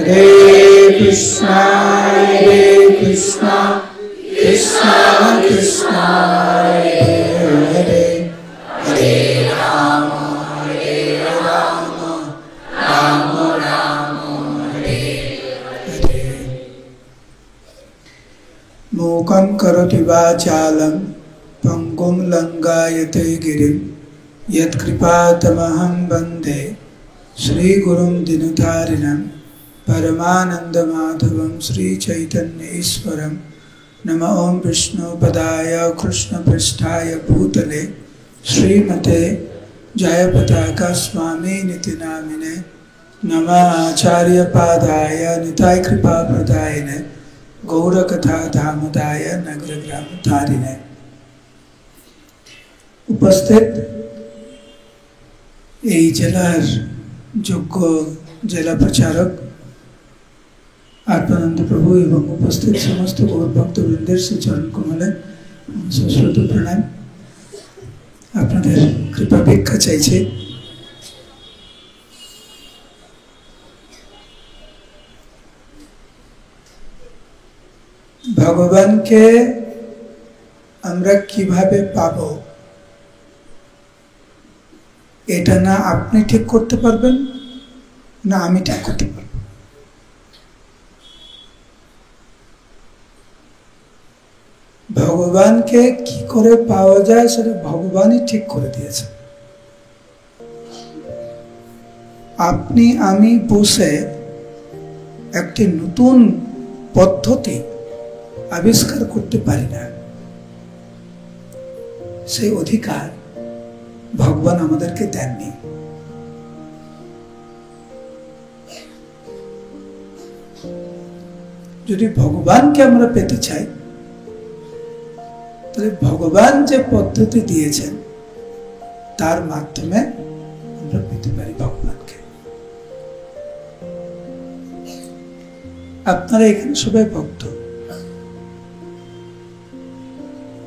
Hare Krishna, Krishna Krishna Hare Hare, Hare Rama, Hare Rama, Rama Rama, Hare Hare. Mukam karoti vachalam, pangum langayate girim, yat kripatamaham bande, Shri Gurum Dinatarinam, Paramananda Madhavam, Shri Chaitanya Iswaram, Nama Om Vishnu Padaya Krishna Pristhaya Bhutale, Shri Mate Jayapataka Swami Niti Namine, Nama Acharya Padaya Nitai Kripa Pradayane, Gaura Katha Dhamadaya Nagragram Dharine. উপস্থিত এই জেলার যোগ্য জেলা প্রচারক আত্মানন্দ প্রভু এবং উপস্থিত সমস্ত গৌর ভক্তবৃন্দের শ্রীচরণ কমলে সশ্রদ্ধ প্রণাম। আপনাদের কৃপা ভিক্ষা চাইছি। ভগবানকে আমরা কিভাবে পাবো, এটা না আপনি ঠিক করতে পারবেন না আমি ঠিক করতে পারব। ভগবানকে কি করে পাওয়া যায় সেটা ভগবানই ঠিক করে দিয়েছে। আপনি আমি বসে একটি নতুন পদ্ধতি আবিষ্কার করতে পারি না, সেই অধিকার ভগবান আমাদেরকে দেননি। যদি ভগবানকে আমরা পেতে চাই তাহলে ভগবান যে পদ্ধতি দিয়েছেন তার মাধ্যমে আমরা পেতে পারি ভগবানকে। আপনারা এখানে সবাই ভক্ত,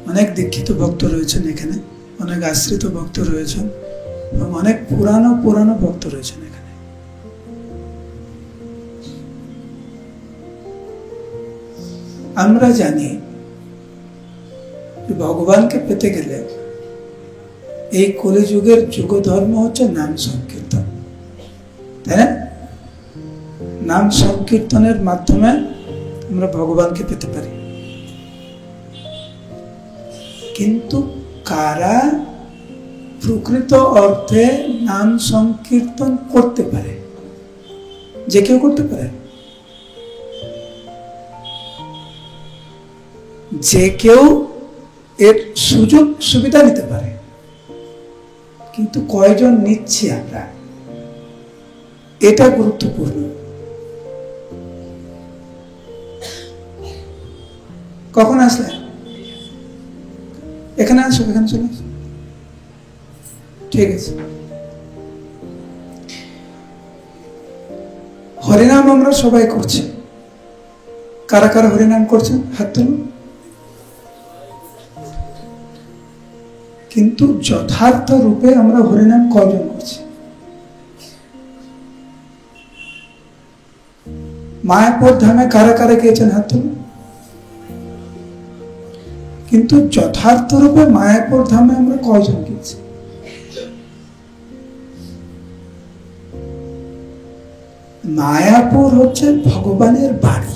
অনেক দীক্ষিত ভক্ত রয়েছেন এখানে, অনেক আশ্রিত ভক্ত রয়েছেন এবং অনেক পুরানো ভক্ত রয়েছেন এখানে। আমরা জানি যে ভগবানকে পেতে গেলে এই কলিযুগের যুগ ধর্ম হচ্ছে নাম সংকীর্তন, তাই না? নাম সংকীর্তনের মাধ্যমে আমরা ভগবানকে পেতে পারি। কিন্তু কারা প্রকৃত অর্থে নাম সংকীর্তন করতে পারে? যে কেউ করতে পারে, যে কেউ এর সুযোগ সুবিধা নিতে পারে, কিন্তু কয়জন নিচ্ছি আমরা, এটা গুরুত্বপূর্ণ। কখন আসলে? এখানে আসো, এখানে চলে আসো। ঠিক আছে, হরিনাম আমরা সবাই করছি। কারা কারা হরিনাম করছেন হাত তুলুন। কিন্তু যথার্থ রূপে আমরা হরিনাম কয়জন করছি? মায়াপুর ধামে কারা কারা গিয়েছেন হাত তুলুন। কিন্তু যথার্থ রূপে মায়াপুর ধামে আমরা কয়জন গিয়েছি? মায়াপুর হচ্ছে ভগবানের বাড়ি,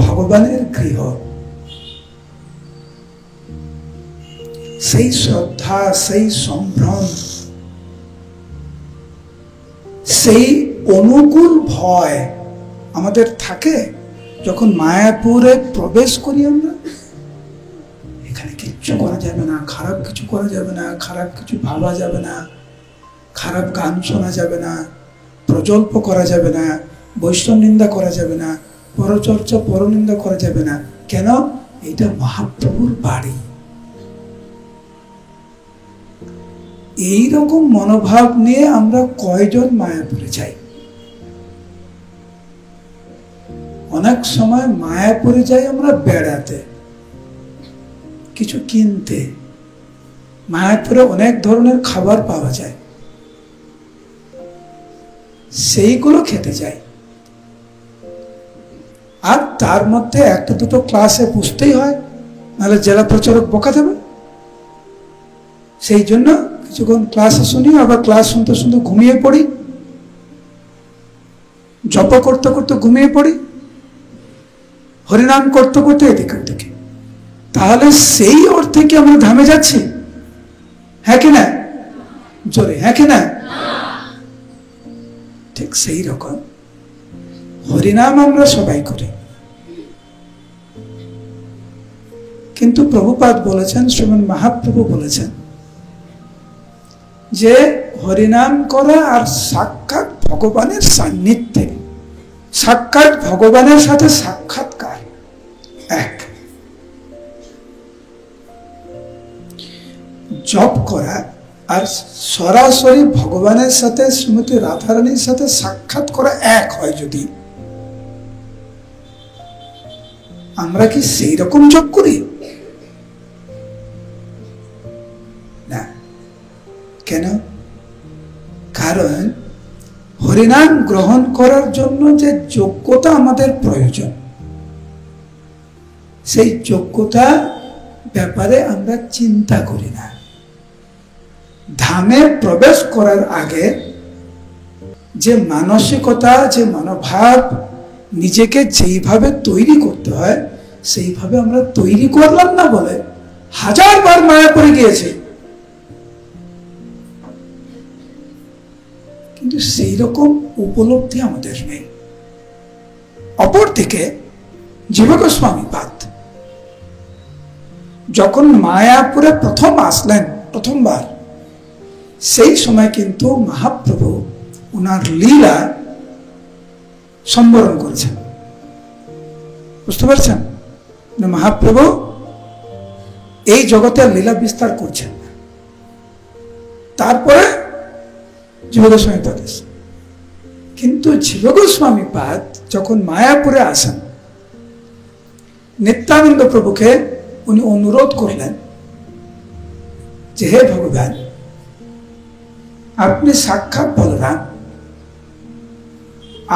ভগবানের গৃহ। সেই শ্রদ্ধা, সেই সম্ভ্রম, সেই অনুকূল ভয় আমাদের থাকে যখন মায়াপুরে প্রবেশ করি আমরা। এখানে কিচ্ছু করা যাবে না, খারাপ কিছু করা যাবে না, খারাপ কিছু ভাবা যাবে না, খারাপ গান শোনা যাবে না, প্রজল্প করা যাবে না, বৈষ্ণব নিন্দা করা যাবে না, পরচর্চা পরনিন্দা করা যাবে না। কেন? এটা মহাপ্রভুর বাড়ি। এইরকম মনোভাব নিয়ে আমরা কয়জন মায়াপুরে যাই? অনেক সময় মায়াপুরে যাই আমরা বেড়াতে, কিছু কিনতে। মায়াপুরে অনেক ধরনের খাবার পাওয়া যায়, সেইগুলো খেতে যাই। আর তার মধ্যে একটা দুটো ক্লাসে বুঝতেই হয়, নাহলে জেলা প্রচারক বকা দেবে। সেই জন্য কিছুক্ষণ ক্লাসে শুনি, আবার ক্লাস শুনতে শুনতে ঘুমিয়ে পড়ি, জপ করতে করতে ঘুমিয়ে পড়ি, হরিনাম করতে করতে এদিকে ওদিকে। তাহলে সেই অর্থে কি আমরা ধামে যাচ্ছি? হ্যাঁ কি না? জোরে হ্যাঁ কি না? ঠিক সেই রকম হরিনাম আমরা সবাই করি, কিন্তু প্রভুপাদ বলেছেন, শ্রীমন মহাপ্রভু বলেছেন যে হরিনাম করা আর সাক্ষাৎ ভগবানের সান্নিধ্যে, সাক্ষাৎ ভগবানের সাথে সাক্ষাৎকার এক। জপ করা আর সরাসরি ভগবানের সাথে, শ্রীমতী রাধারানীর সাথে সাক্ষাৎ করা এক হয় যদি, আমরা কি সেই রকম জপ করি? না। কেন? কারণ হরিনাম গ্রহণ করার জন্য যে যোগ্যতা আমাদের প্রয়োজন, সেই যোগ্যতা ব্যাপারে আমরা চিন্তা করি না। ধামে প্রবেশ করার আগে যে মানসিকতা, যে মনোভাব নিজেকে যেইভাবে তৈরি করতে হয়, সেইভাবে আমরা তৈরি করলাম না বলে 1000 বার মায়া পড়ে গিয়েছে, কিন্তু সেই রকম উপলব্ধি আমাদের নেই। অপরদিকে জীব গোস্বামী পাদ যখন মায়াপুরে প্রথম আসলেন, প্রথমবার, সেই সময় কিন্তু মহাপ্রভু ওনার লীলা সম্বরণ করেছেন। বুঝতে পারছেন? মহাপ্রভু এই জগতের লীলা বিস্তার করছেন। তারপরে জীব গোস্বামী পাদ, কিন্তু জীব গোস্বামী পাদ যখন মায়াপুরে আসেন, নিত্যানন্দ প্রভুকে উনি অনুরোধ করলেন যে হে ভগবান, আপনি সাক্ষাৎ বলরাম,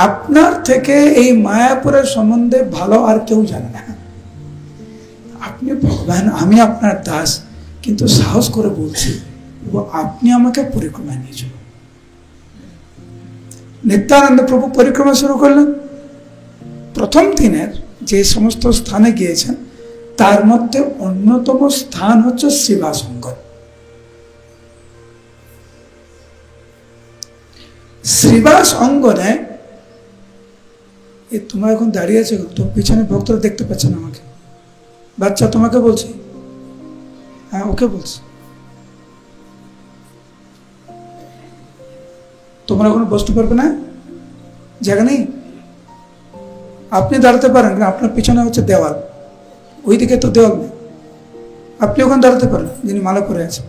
আপনার থেকে এই মায়াপুরের সম্বন্ধে ভালো আর কেউ জানে না। আপনি ভগবান, আমি আপনার দাস, কিন্তু সাহস করে বলছি আপনি আমাকে পরিক্রমা নিয়ে চলুন। নিত্যানন্দ প্রভু পরিক্রমা শুরু করলেন। প্রথম দিনের যে সমস্ত স্থানে গিয়েছেন, তার মধ্যে অন্যতম স্থান হচ্ছে শ্রীবাস অঙ্গন। শ্রীবাস অঙ্গনে, তোমার এখন দাঁড়িয়ে আছে, তোর পিছনে ভক্তরা দেখতে পাচ্ছে না আমাকে, বাচ্চা তোমাকে বলছে, হ্যাঁ ওকে বলছে, তোমরা এখন বসতে পারবে না, জায়গা নেই। আপনি দাঁড়াতে পারেন, আপনার পিছনে হচ্ছে দেওয়াল, ওইদিকে তো দেওয়াল নেই, আপনি ওখানে দাঁড়াতে পারেন, যিনি মালা পরে আছে।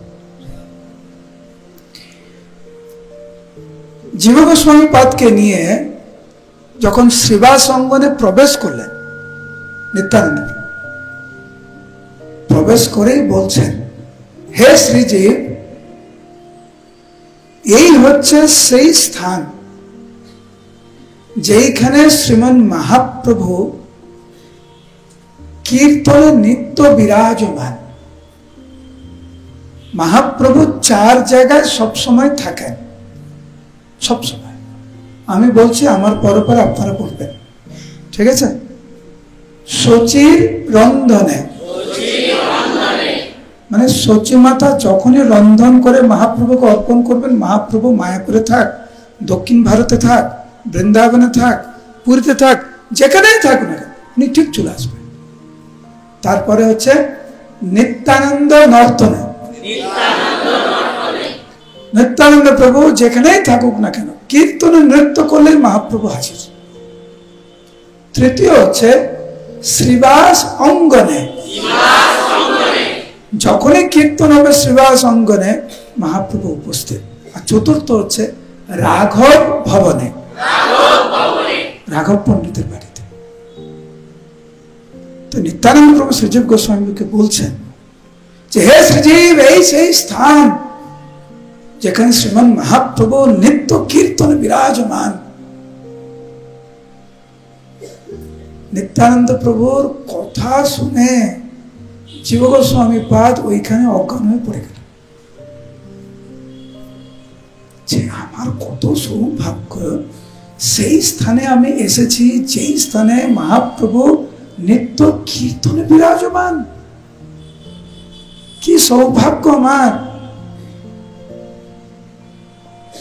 জীব গোস্বামী পাদকে নিয়ে যখন শ্রীবাস অঙ্গনে প্রবেশ করলেন নিত্যানন্দ, প্রবেশ করেই বলছেন, হে শ্রীজীব, এই হচ্ছে সেই স্থান যেখানে শ্রীমান মহাপ্রভু কীর্তনে নিত্য বিরাজমান। মহাপ্রভু 4 জায়গায় সবসময় থাকেন, সবসময়। আমি বলছি, আমার পরে পরে আপনারা বলবেন, ঠিক আছে? শচীর রন্ধনে, মানে শচী মাতা যখনই রন্ধন করে মহাপ্রভুকে অর্পণ করবেন, মহাপ্রভু মায়াপুরে থাক, দক্ষিণ ভারতে থাক, বৃন্দাবনে থাক, পুরীতে থাক, যেখানেই থাক না, উনি ঠিক চলে আসবেন। তারপরে হচ্ছে নিত্যানন্দ নর্তনে, নিত্যানন্দ প্রভু যেখানেই থাকুক না কেন, কীর্তনে নৃত্য করলে মহাপ্রভু হাজির। তৃতীয় হচ্ছে শ্রীবাস অঙ্গনে, যখনই কীর্তন হবে শ্রীবাস অঙ্গনে মহাপ্রভু উপস্থিত। আর চতুর্থ হচ্ছে রাঘব ভবনে, রাঘব পণ্ডিতের বাড়িতে। তো নিত্যানন্দ প্রভু শ্রীজীব গোস্বামীকে বলছেন যে হে শ্রীজীব, এই সেই স্থান যেখানে শ্রীমান মহাপ্রভু নিত্য কীর্তনে বিরাজমান। নিত্যানন্দ প্রভুর কথা শুনে জীব গোস্বামী পাদ ওইখানে অজ্ঞান হয়ে পড়ে গেল যে আমার কত সৌভাগ্য, সেই স্থানে আমি এসেছি যেই স্থানে মহাপ্রভু নিত্য কীর্তনে বিরাজমান। কি সৌভাগ্য আমার!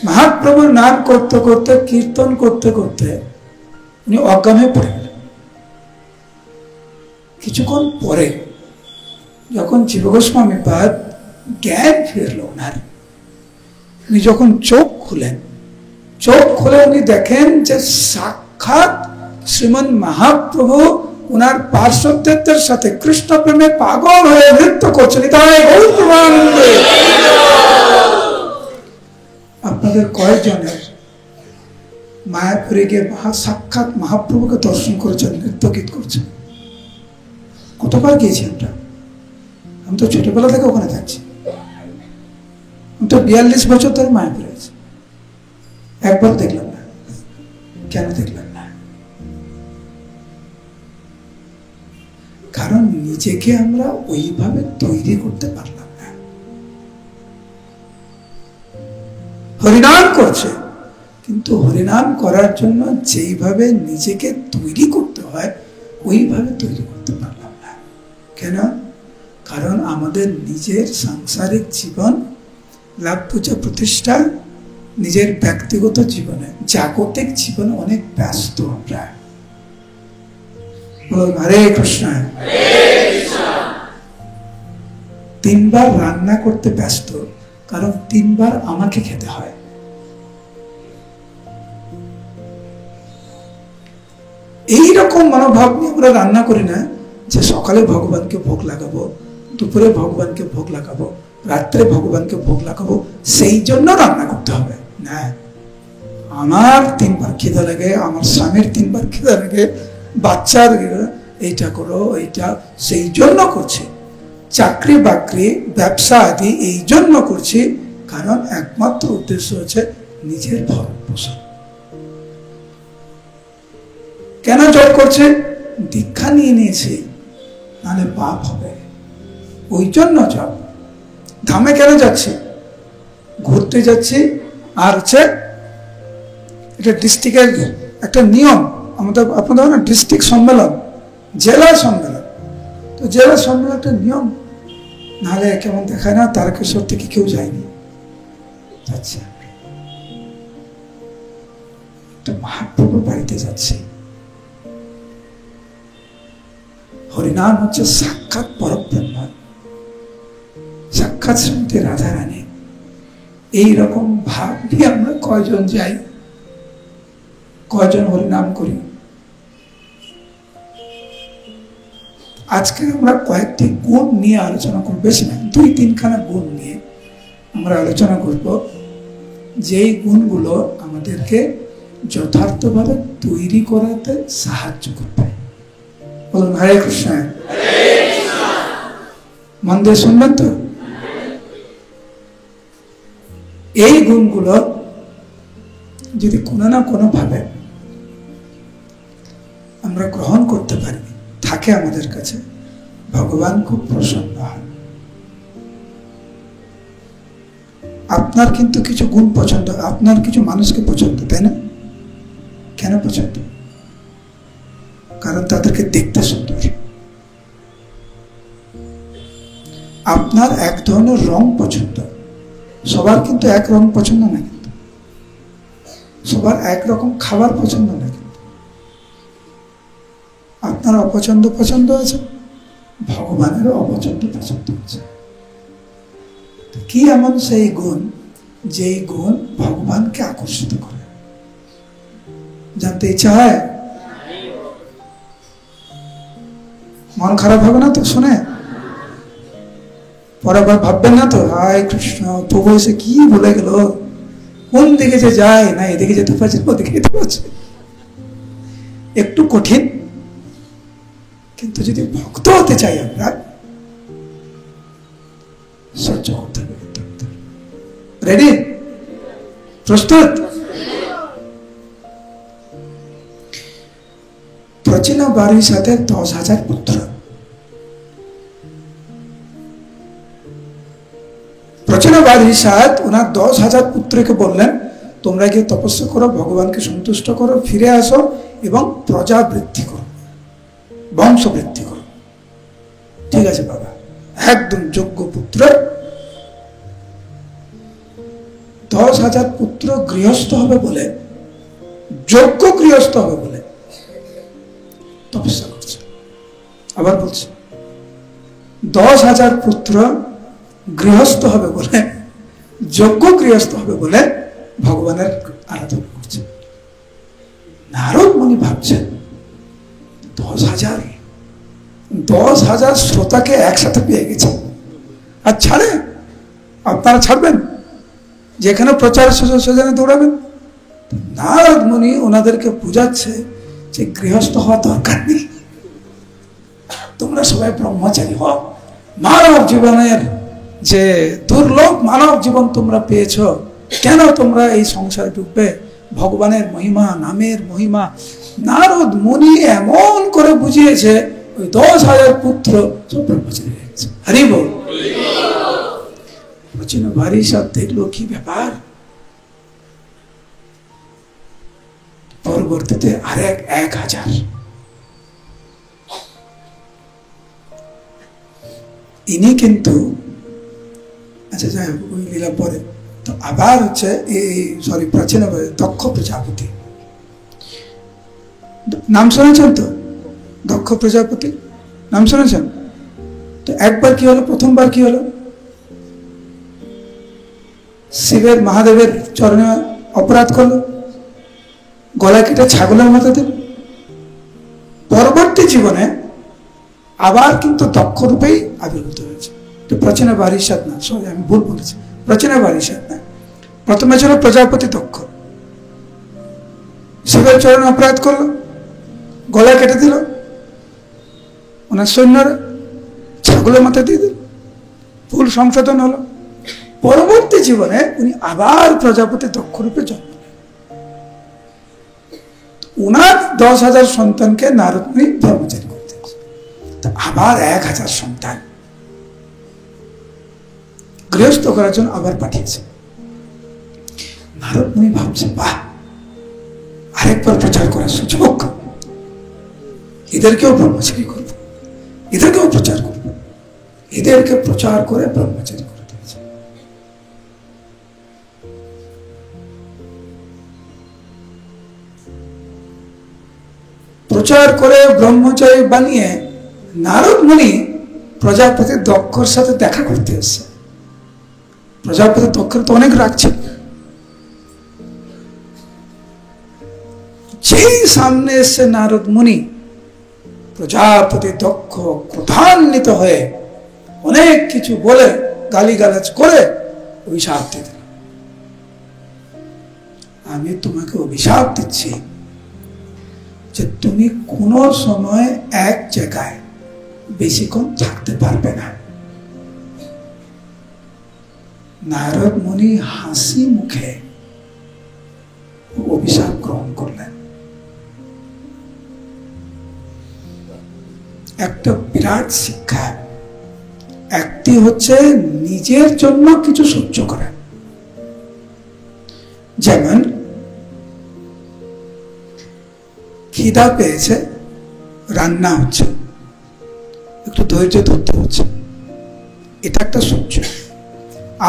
মহাপ্রভুর নাম করতে করতে, কীর্তন করতে করতে উনি অজ্ঞান হয়ে পড়ে গেলেন। কিছুক্ষণ পরে যখন জীব গোস্বামী পাদ জ্ঞান ফিরল ওনার, উনি যখন চোখ খুলে উনি দেখেন যে সাক্ষাৎ শ্রীমন মহাপ্রভু ওনার পার্শ্বদের সাথে কৃষ্ণ প্রেমে পাগল হয়ে নৃত্য করছেন। আপনাদের কয়েকজনের মায়াপুরে গিয়ে সাক্ষাৎ মহাপ্রভুকে দর্শন করেছেন, নৃত্য গীত করছেন? কতবার গিয়েছি আমরা? আমি তো ছোটবেলা থেকে ওখানে থাকছি। আমি তো 42 বছর ধরে মায়াপুরে আছি, একবার দেখলাম না। কেন দেখলাম না? কারণ নিজেকে আমরা ওইভাবে তৈরি করতে পারলাম না। হরিনাম করছে, কিন্তু হরিনাম করার জন্য যেইভাবে নিজেকে তৈরি করতে হয় ওইভাবে তৈরি করতে পারলাম না। কেন? কারণ আমাদের নিজের সাংসারিক জীবন, লাভ পূজা প্রতিষ্ঠা, নিজের ব্যক্তিগত জীবনে, জাগতিক জীবনে অনেক ব্যস্ত আমরা। বলুন হরে কৃষ্ণ। 3 বার রান্না করতে ব্যস্ত, কারণ 3 বার আমাকে খেতে হয়। এইরকম মনোভাব নিয়ে আমরা রান্না করি না যে সকালে ভগবানকে ভোগ লাগাবো, দুপুরে ভগবানকে ভোগ লাগাবো, রাত্রে ভগবানকে ভোগ লাগাবো, সেই জন্য রান্না করতে হবে না। আমার 3 বার খিদে লাগে, আমার স্বামীর 3 বার খিদে লাগে, বাচ্চার এইটা করো, এইটা সেই জন্য করছি। চাকরি বাকরি ব্যবসা আদি এই জন্য করছি, কারণ একমাত্র উদ্দেশ্য হচ্ছে নিজের ভরণ পোষণ। কেন জব করছে? দীক্ষা নিয়ে নিয়েছে, নাহলে পাপ হবে, ওই জন্য জব। ধামে কেন যাচ্ছে? ঘুরতে যাচ্ছি। আর হচ্ছে এটা ডিস্ট্রিক্টের একটা নিয়ম, আমাদের আপনাদের না ডিস্ট্রিক্ট সম্মেলন, জেলা সম্মেলন। তো জেলা সম্মেলন একটা নিয়ম, নাহলে কেমন দেখায় না তারকেশ্বর থেকে কেউ যায়নি, যাচ্ছে একটা মহাপ্রভুর বাড়িতে যাচ্ছে। হরিনাম হচ্ছে সাক্ষাৎ পরব্রহ্ম, সাক্ষাৎ শ্রীমতী রাধা রানী। এইরকম ভাব নিয়ে আমরা কয়জন যাই, কয়জন হরিনাম করি? আজকে আমরা কয়েকটি গুণ নিয়ে আলোচনা করব, বেশি না, 2-3খানা গুণ নিয়ে আমরা আলোচনা করব, যেই গুণগুলো আমাদেরকে যথার্থভাবে তৈরি করাতে সাহায্য করবে। বলুন হরে কৃষ্ণ। মন দিয়ে শুনবেন তো? এই গুণগুলো যদি কোনো না কোনো ভাবে আমরা গ্রহণ করতে পারি, থাকে আমাদের কাছে, ভগবান খুব প্রসন্ন হয়। আপনার কিন্তু কিছু গুণ পছন্দ, আপনার কিছু মানুষকে পছন্দ, তাই না? কেন পছন্দ? কারণ তাদেরকে দেখতে সুন্দর। আপনার এক ধরনের রং পছন্দ, সবার কিন্তু এক রং পছন্দ না, কিন্তু সবার একরকম খাবার পছন্দ না, কিন্তু আপনার অপছন্দ পছন্দ আছে, ভগবানেরও অপছন্দ পছন্দ আছে। কি এমন সেই গুণ, যেই গুণ ভগবানকে আকর্ষিত করে? জানতে ইচ্ছা হয়? মন খারাপ হবে না তো শুনে? পরে আবার ভাববেন না তো, হায় কৃষ্ণ, প্রভু এসে কি বলে গেল, কোন দিকে যে যায় না, এদিকে যেতে পারছে, ওদিকে যেতে পারছে। একটু কঠিন, কিন্তু যদি ভক্ত হতে চাই আমরা, সহ্য করতে হবে। রেডি? প্রস্তুত? প্রাচীন বারিসাতে 10,000 পুত্র। প্রাচীন বারিসাত ওনার 10,000 পুত্রকে বললেন, তোমরা গিয়ে তপস্যা করো, ভগবানকে সন্তুষ্ট করো, ফিরে আসো এবং প্রজা বৃদ্ধি করো, বংশ বৃদ্ধি করো। ঠিক আছে বাবা, একদম যোগ্য পুত্র। 10,000 পুত্র গৃহস্থ হবে বলে, যোগ্য গৃহস্থ হবে বলে তপস্যা করছে। আবার বলছে 10,000 পুত্র গৃহস্থ হবে বলে, যোগ্য গৃহস্থ হবে বলে ভগবানের আরাধনা করছে। নারদ মুনি ভাবছেন 10,000 শ্রোতাকে একসাথে পেয়ে গেছে, আর ছাড়ে? আপনারা ছাড়বেন যেখানে প্রচার সেখানে দৌড়াবেন? নারদ মুনি ওনাদেরকে বুঝাচ্ছে যে গৃহস্থ হওয়া দরকার নেই, তোমরা সবাই ব্রহ্মচারী হও। মানব জীবনের যে দুর্লভ মানব জীবন তোমরা পেয়েছ, কেন তোমরা এই সংসারে ঢুকবে? ভগবানের মহিমা, নামের মহিমা নারদ মুনি এমন করে বুঝিয়েছে, ওই 10,000 পুত্র সব ব্রহ্মচারী হয়ে গেছে। হরি বল। প্রাচীন বারিসাত দেখলো কি ব্যাপার, পরবর্তীতে আরেক 1,000। ইনি কিন্তু, আচ্ছা যাই হোক, ওই লীলা পরে। তো আবার হচ্ছে প্রাচীন দক্ষ প্রজাপতি নাম শুনেছেন তো? দক্ষ প্রজাপতি নাম শুনেছেন তো? একবার কি হলো, প্রথমবার কি হলো? শিবের মহাদেবের চরণে অপরাধ করলো, গলা কেটে ছাগলের মতো দিল। পরবর্তী জীবনে আবার কিন্তু দক্ষ রূপেই আবির্ভূত হয়েছে। তো প্রাচীন বারিসাত না, সরি আমি ভুল বলেছি, প্রাচীন বারিসাত না। প্রথমে ছিল প্রজাপতি দক্ষ, শিবের চরণে অপরাধ করলো, গলা কেটে দিল, ওনার সৈন্যরা ছাগলের মাথা দিয়ে দিল, ভুল সংশোধন হলো। পরবর্তী জীবনে উনি আবার প্রজাপতি দক্ষ রূপে জন্ম নেন। উনার 10,000 সন্তানকে নারদ মুনি ব্রহ্মচারী করতে, আবার 1,000 সন্তান গৃহস্থ করার জন্য আবার পাঠিয়েছে। নারদ মুনি ভাবছে, বাহ, আরেকবার প্রচার করার সুযোগ, এদেরকেও ব্রহ্মচারী করবো, এদেরকেও প্রচার করবো, এদেরকে প্রচার করে ব্রহ্মচারী করে দিয়েছে। প্রচার করে ব্রহ্মচারী বানিয়ে নারদ মুনি প্রজাপতি দক্ষর সাথে দেখা করতে এসছে। প্রজাপতি দক্ষর তো অনেক রাখছে, যেই সামনে এসছে নারদ মুনি, প্রজাপতি দক্ষ ক্রোধান্বিত হয়ে অনেক কিছু বলে, গালিগালাজ করে অভিশাপ দিতে, আমি তোমাকে অভিশাপ দিচ্ছি যে তুমি কোনো সময় এক জায়গায় বেশিক্ষণ থাকতে পারবে না। নারদ মুনি হাসি মুখে অভিশাপ গ্রহণ করলেন। একটা বিরাট শিক্ষা, একটি হচ্ছে নিজের জন্য কিছু সহ্য করা। যেমন খিদা পেয়েছে, রান্না হচ্ছে, একটু ধৈর্য ধরতে হচ্ছে, এটা একটা সহ্য।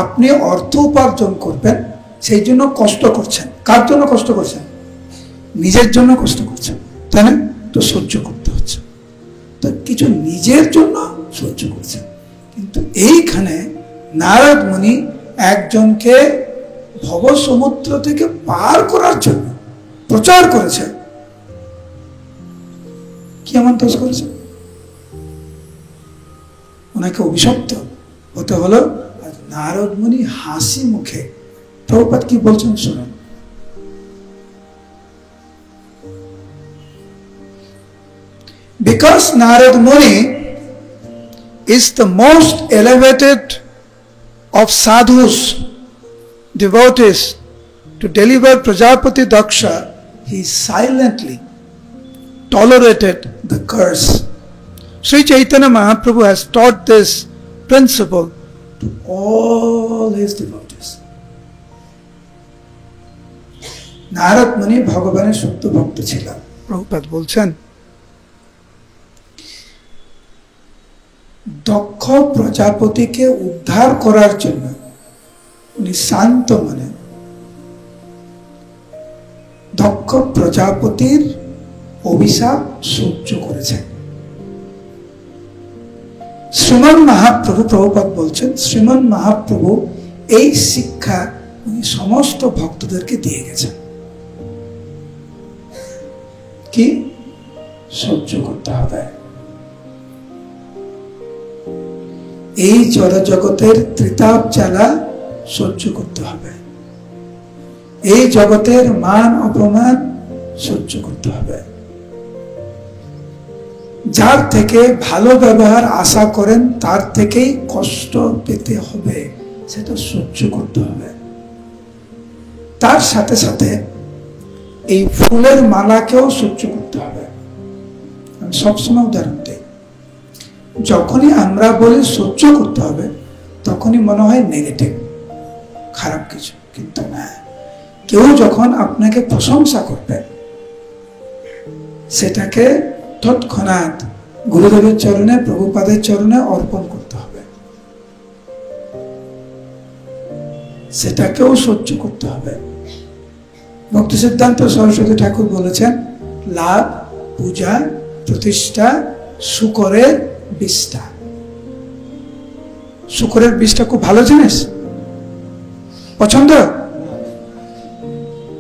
আপনি অর্থ উপার্জন করবেন, সেই জন্য কষ্ট করছেন। কার জন্য কষ্ট করছেন? নিজের জন্য কষ্ট করছেন, তাই না? তো সহ্য করতে হচ্ছে, তো কিছু নিজের জন্য সহ্য করছেন। কিন্তু এইখানে নারদ মুনি একজনকে ভব সমুদ্র থেকে পার করার জন্য প্রচার করেছে। কি এমন দোষ করেছে? ওনাকে অভিশপ্ত হতে হলো। নারদ মুনি হাসি মুখে, প্রভুপাদ কি বলছেন শুনুন। Because Narad Muni is the most elevated of sadhus, devotees, to deliver Prajapati Daksha, he silently tolerated the curse. Sri Chaitanya Mahaprabhu has taught this principle to all his devotees. Narad মুনি ভগবানের সত্য ভক্ত ছিলেন। প্রভুপাদ বলছেন, দক্ষ প্রজাপতিকে উদ্ধার করার জন্য উনি শান্ত মনে দক্ষ প্রজাপতির অভিশাপ সহ্য করেছেন। শ্রীমন মহাপ্রভু, প্রভুপাদ বলছেন, শ্রীমন মহাপ্রভু এই শিক্ষা উনি সমস্ত ভক্তদেরকে দিয়ে গেছেন। কি সহ্য করতে হবে, এই জড়জগতের ত্রিতাপ জ্বালা সহ্য করতে হবে, এই জগতের মান অপমান সহ্য করতে হবে, যার থেকে ভালো ব্যবহার আশা করেন তার থেকেই কষ্ট পেতে হবে, সেটা সহ্য করতে হবে। তার সাথে সাথে এই ফুলের মালাকেও সহ্য করতে হবে। আমি সবসময় উদাহরণ দিই, যখনই আমরা বলি সহ্য করতে হবে তখনই মনে হয় নেগেটিভ, খারাপ কিছু, কিন্তু না। কেউ যখন আপনাকে প্রশংসা করবে সেটাকে তৎক্ষণাৎ গুরুদেবের চরণে, প্রভুপাদের চরণে অর্পণ করতে হবে, সেটাকেও সহ্য করতে হবে। ভক্তি সিদ্ধান্ত সরস্বতী ঠাকুর বলেছেন, লাভ, পূজা, প্রতিষ্ঠা, শুকরের বিষটা। শুকরের বিষটা খুব ভালো জিনিস, পছন্দ,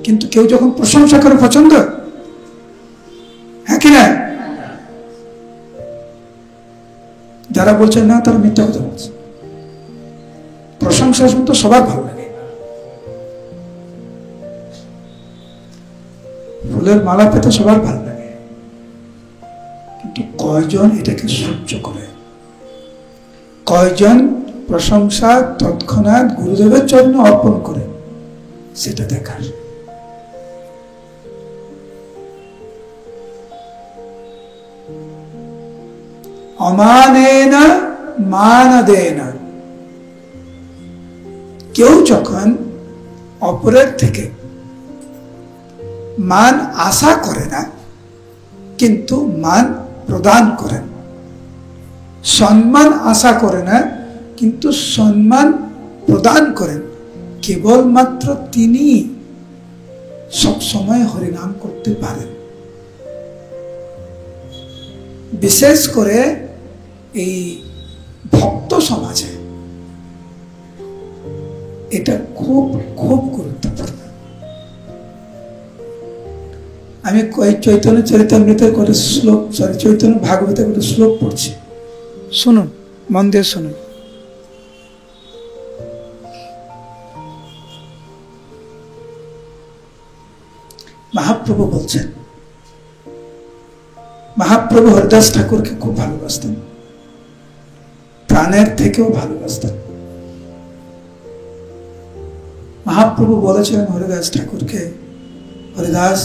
কিন্তু কেউ যখন প্রশংসা করে পছন্দ, হ্যাঁ কিনা? যারা বলছেন না তারা মিথ্যা কথা বলছে। প্রশংসা শুনতে সবার ভালো লাগে, ফুলের মালা পেতে সবার ভালো লাগে, কিন্তু কয়জন এটাকে সহ্য করে? কয়জন প্রশংসা তৎক্ষণাৎ গুরুদেবের চরণে অর্পণ করে? সেটা দেখার। অমানেনা মানদেনা, কেউ যখন অপরের থেকে মান আশা করে না কিন্তু মান প্রদান করেন, সম্মান আশা করে না কিন্তু সম্মান প্রদান করেন, কেবলমাত্র তিনি সবসময় হরিনাম করতে পারেন। বিশেষ করে এই ভক্ত সমাজে এটা খুব খুব গুরুত্বপূর্ণ। আমি চৈতন্য চরিতামৃতের করে শ্লোক, চৈতন্য ভাগবতের করে শ্লোক পড়ছি, শুনুন, মন দিয়ে শুনুন। মহাপ্রভু বলছেন, মহাপ্রভু হরিদাস ঠাকুরকে খুব ভালোবাসতেন, প্রাণের থেকেও ভালোবাসতেন। মহাপ্রভু বলেছিলেন হরিদাস ঠাকুরকে, হরিদাস,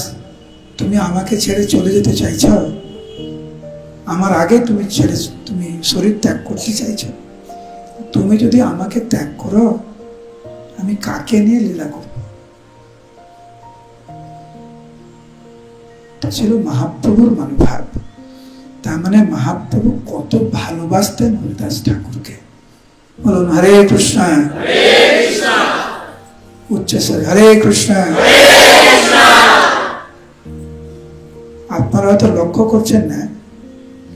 তুমি আমাকে ছেড়ে চলে যেতে চাইছ, আমার আগে তুমি শরীর ত্যাগ করতে চাইছ, তুমি যদি আমাকে ত্যাগ করো আমি কাকে নিয়ে লীলা করব? এটা ছিল মহাপ্রভুর মনোভাব। তার মানে মহাপ্রভু কত ভালোবাসতেন হরিদাস ঠাকুরকে। বলুন হরে কৃষ্ণ, উচ্চস্বরে হরে কৃষ্ণ। আপনারা হয়তো লক্ষ্য করছেন না,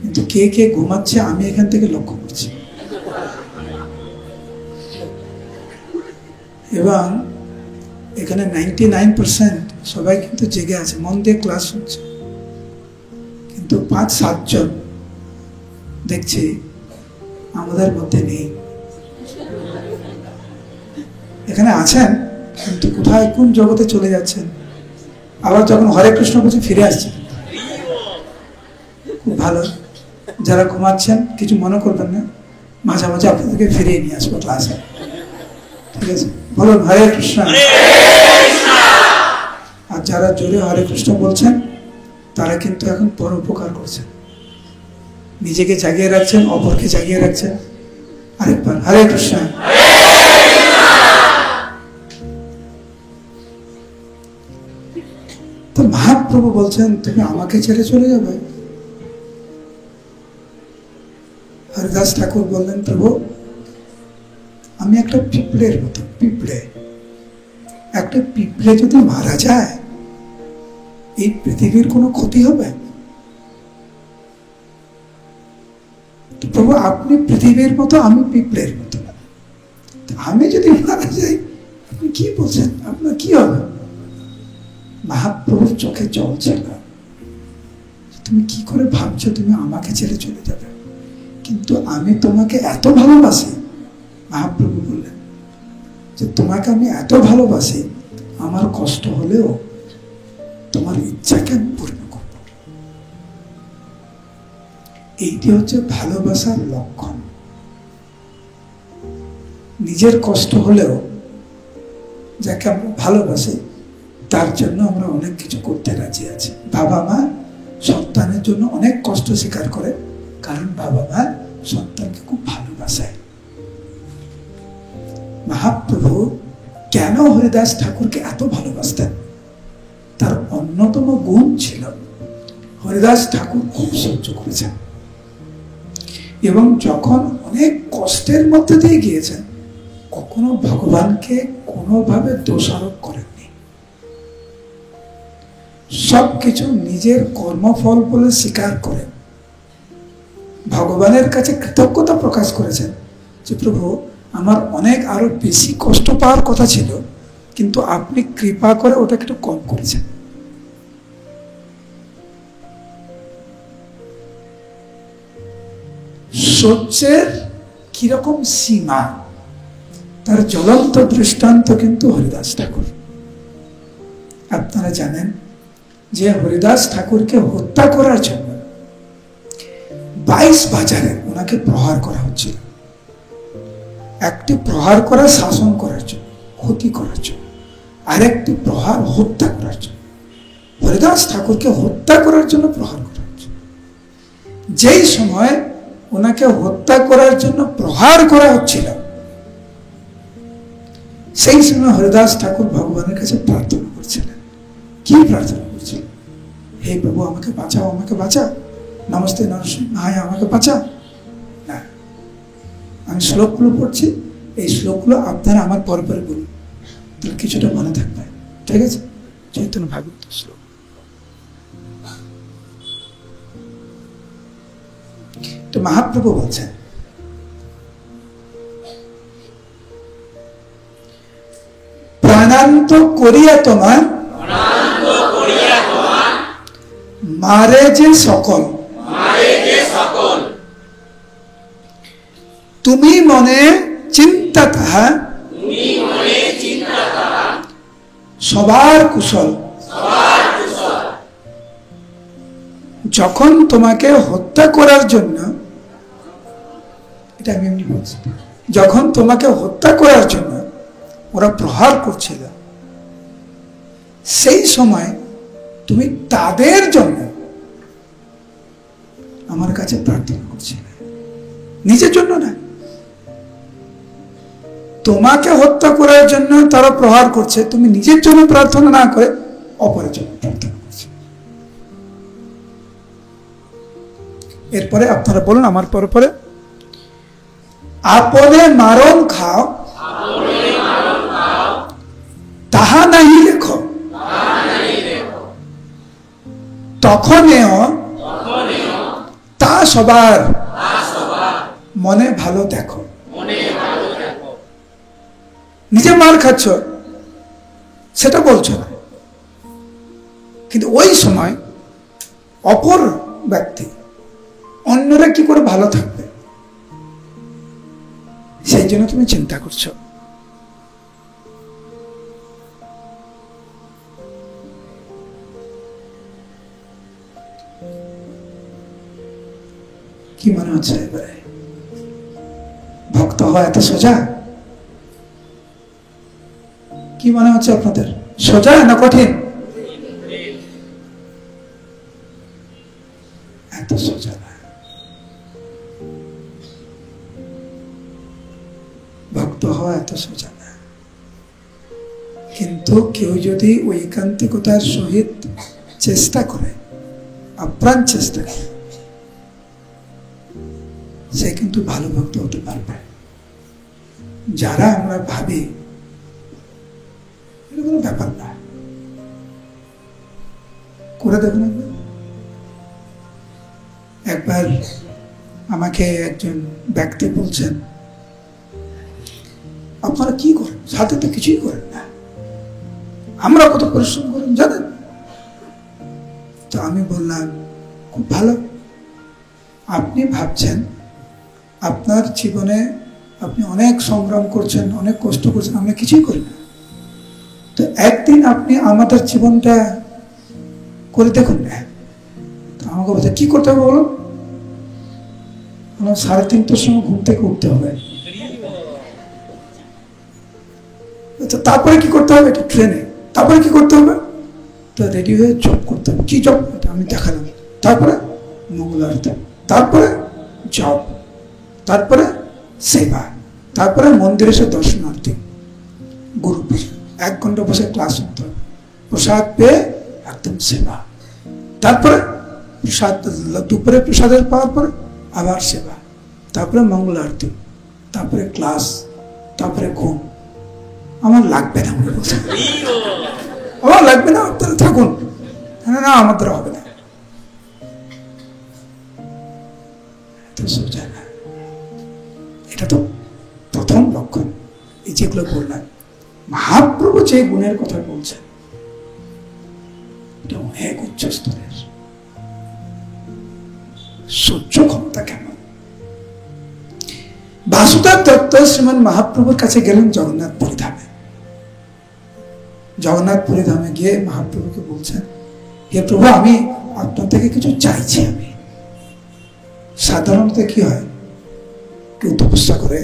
কিন্তু কে কে ঘুমাচ্ছে আমি এখান থেকে লক্ষ্য করছি। এবং এখানে 99% সবাই কিন্তু জেগে আছে, মন দিয়ে ক্লাস হচ্ছে, কিন্তু 5-7 জন দেখছি আমাদের মধ্যে নেই। এখানে আছেন কিন্তু কোথায় কোন জগতে চলে যাচ্ছেন, আবার যখন হরে কৃষ্ণ বলছে ফিরে আসছে। খুব ভালো, যারা ঘুমাচ্ছেন কিছু মনে করবেন না, মাঝে মাঝে আপনাদেরকে ফিরিয়ে নিয়ে আসবো ক্লাসে, ঠিক আছে? বলুন হরে কৃষ্ণ। আর যারা জোরে হরে কৃষ্ণ বলছেন তারা কিন্তু এখন পরোপকার করছেন, নিজেকে জাগিয়ে রাখছেন, অপরকে জাগিয়ে রাখছেন। আরেকবার হরে কৃষ্ণ। তো মহাপ্রভু বলছেন তুমি আমাকে ছেড়ে চলে যাবে? হরিদাস ঠাকুর বললেন প্রভু আমি একটা পিঁপড়ের মতো, পিঁপড়ে, একটা পিঁপড়ে যদি মারা যায় এই পৃথিবীর কোনো ক্ষতি হবে? প্রভু আপনি পৃথিবীর মতো, আমি পিঁপড়ের মতো, আমি যদি মারা যাই আপনি কি বলছেন, আপনার কি হবে? মহাপ্রভুর চোখে জল ছিল। তুমি কি করে ভাবছো তুমি আমাকে ছেড়ে চলে যাবে? কিন্তু আমি তোমাকে এত ভালোবাসি। মহাপ্রভু বললেন যে তোমাকে আমি এত ভালোবাসি, আমার কষ্ট হলেও তোমার ইচ্ছাকে আমি পূর্ণ করব। এইটি হচ্ছে ভালোবাসার লক্ষণ। নিজের কষ্ট হলেও যাকে আমরা ভালোবাসি তার জন্য আমরা অনেক কিছু করতে রাজি আছি। বাবা মা সন্তানের জন্য অনেক কষ্ট স্বীকার করে, কারণ বাবা মা সন্তানকে খুব ভালোবাসে। মহাপ্রভু কেন হরিদাস ঠাকুরকে এত ভালোবাসতেন? তার অন্যতম গুণ ছিল হরিদাস ঠাকুর খুব সহ্য করেছেন, এবং যখন অনেক কষ্টের মধ্যে দিয়ে গিয়েছেন কখনো ভগবানকে কোনোভাবে দোষারোপ করেননি। সবকিছু নিজের কর্মফল বলে স্বীকার করেন, ভগবানের কাছে কৃতজ্ঞতা প্রকাশ করেছেন যে প্রভু আমার অনেক আরো বেশি কষ্ট পাওয়ার কথা ছিল, কিন্তু আপনি কৃপা করে ওটাকে একটু কম করেছেন। সহ্যের কিরকম সীমা তার জ্বলন্ত দৃষ্টান্ত কিন্তু হরিদাস ঠাকুর। আপনারা জানেন যে হরিদাস ঠাকুরকে হত্যা করার জন্য 22 বাজারে ওনাকে প্রহার করা হচ্ছিল। একটি প্রহার করা শাসন করার জন্য, ক্ষতি করার জন্য, আর একটি প্রহার হত্যা করার জন্য। হরিদাস ঠাকুরকে হত্যা করার জন্য প্রহার করা হচ্ছে। যেই সময় ওনাকে হত্যা করার জন্য প্রহার করা হচ্ছিল সেই সময় হরিদাস ঠাকুর ভগবানের কাছে প্রার্থনা করছিলেন। কি প্রার্থনা করছিলেন? হে প্রভু আমাকে বাঁচাও, আমাকে বাঁচাও, নমস্তে নরসিংহায় আমাকে বাঁচাও। না, আমি শ্লোকগুলো পড়ছি, এই শ্লোকগুলো আপনারা আমার পরে পরে বলুন, তাহলে কিছুটা মনে থাকবে। ঠিক আছে? চৈতন্য ভাগবত শ্লোক। তো মহাপ্রভু বলছেন প্রাণান্ত করিয়া তোমার মারে যে সকল, তুমি মনে চিন্তা তাহা সবার কুশল। যখন তোমাকে হত্যা করার জন্য, এটা আমি এমনি বলছি, যখন তোমাকে হত্যা করার জন্য ওরা প্রহার করছিল সেই সময় তুমি তাদের জন্য আমার কাছে প্রার্থনা করছিলে, নিজের জন্য না। তোমাকে হত্যা করার জন্য তারা প্রহার করছে, তুমি নিজের জন্য প্রার্থনা না করে অপরের জন্য প্রার্থনা করছো। এরপরে আপনারা বলুন আমার পরে পরে, আপনে মারণ খাও তাহা নাই লেখো, তখনেও তা সবার মনে ভালো দেখো। নিজে মার খাচ্ছ সেটা বলছো না, কিন্তু ওই সময় অপর ব্যক্তি, অন্যরা কি করে ভালো থাকবে সেই জন্য তুমি চিন্তা করছো। কি মনে হচ্ছে এবারে? ভক্ত হয় এত সোজা? কি মনে হচ্ছে আপনাদের? সোজা না কঠিন? এত সোজা না। কিন্তু কেউ যদি ওই একান্তিকতার সহিত চেষ্টা করে, আপ্রাণ চেষ্টা করে, সে কিন্তু ভালো ভক্ত হতে পারবে। যারা আমরা ভাবি এটা কোনো ব্যাপার না, করে দেখুন। একবার আমাকে একজন ব্যক্তি বলছেন, আপনারা কি করেন? সাথে তো কিছুই করেন না, আমরা কত পরিশ্রম করেন জানেন? তো আমি বললাম, খুব ভালো, আপনি ভাবছেন আপনার জীবনে আপনি অনেক সংগ্রাম করছেন, অনেক কষ্ট করছেন, আমরা কিছুই করি না। তো একদিন আপনি আমাদের জীবনটা করে দেখুন না। তো আমাকে বলছে, কি করতে হবে বলুন? 3:30টার সময় ঘুম থেকে উঠতে হবে। আচ্ছা, তারপরে কি করতে হবে? এটা ট্রেনে। তারপরে কি করতে হবে? তো রেডি হয়ে জব করতে হবে। কি জব? এটা আমি দেখালাম। তারপরে মঙ্গল আরতি, তারপরে জব, তারপরে সেবা, তারপরে মন্দিরে এসে দর্শনার্থী, গুরু পূজা, 1 ঘন্টা বসে ক্লাস শুনতে হবে, প্রসাদ পেয়ে একদম সেবা, তারপরে প্রসাদ, দুপুরে প্রসাদের পাওয়ার পরে আবার সেবা, তারপরে মঙ্গল আরতি, তারপরে ক্লাস, তারপরে ঘুম। আমার লাগবে না, আমার লাগবে না, আপনারা থাকুন। না, আমাদের হবে না। সোজা না, এটা তো প্রথম লক্ষণ। এই যেগুলো বললাম, মহাপ্রভু যে গুণের কথা বলছেন এটা অনেক উচ্চ স্তরের। সহ্য ক্ষমতা কেমন? বাসুদেব দত্ত শ্রীমান মহাপ্রভুর কাছে গেলেন জগন্নাথপুরী ধামে। জগন্নাথপুরী ধামে গিয়ে মহাপ্রভুকে বলছেন, হে প্রভু, আমি আপনার থেকে কিছু চাইছি। আমি সাধারণত কি হয়, কেউ তপস্যা করে,